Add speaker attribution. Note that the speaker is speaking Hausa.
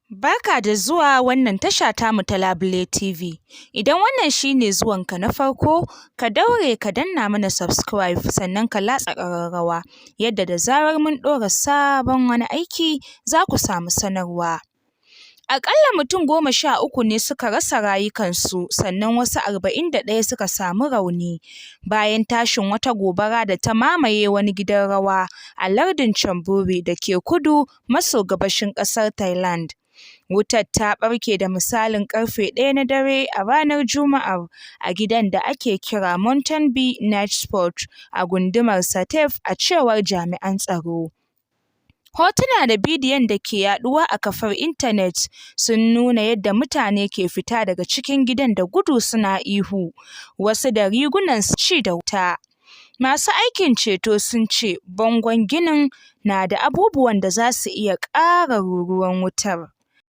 Speaker 1: Barka da zuwa wannan tasha tamu ta Labule TV. Idan wannan shi ne zuwanka na farko, ka daure ka danna mana subscribe sannan ka latsa ƙararrawa yadda da zarar mun ɗora sabon wani aiki za ku samu sanarwa. Aƙalla mutum 13 ne suka rasa rayukansu sannan wasu 41 suka samu rauni bayan tashin wata gobara da ta mamaye wani gidan rawa a lardin Chonburi da ke kudu maso gabashin ƙasar Thailand. Wutar ta ɓarke da misalin ƙarfe 1 na dare a ranar Juma'ar a gidan da ake kira Mutum Night Spot a gundumar Satef a cewar jami'an tsaro. Hotuna da bidiyon da ke yaɗuwa a kafar intanet sun nuna yadda mutane ke fita daga cikin gidan da gudu suna ihu, wasu da rigunan ci da wuta. Masu aikin ceto sun ce bangon ginin na da abubuwan da za su iya ƙara ruruwar wutar.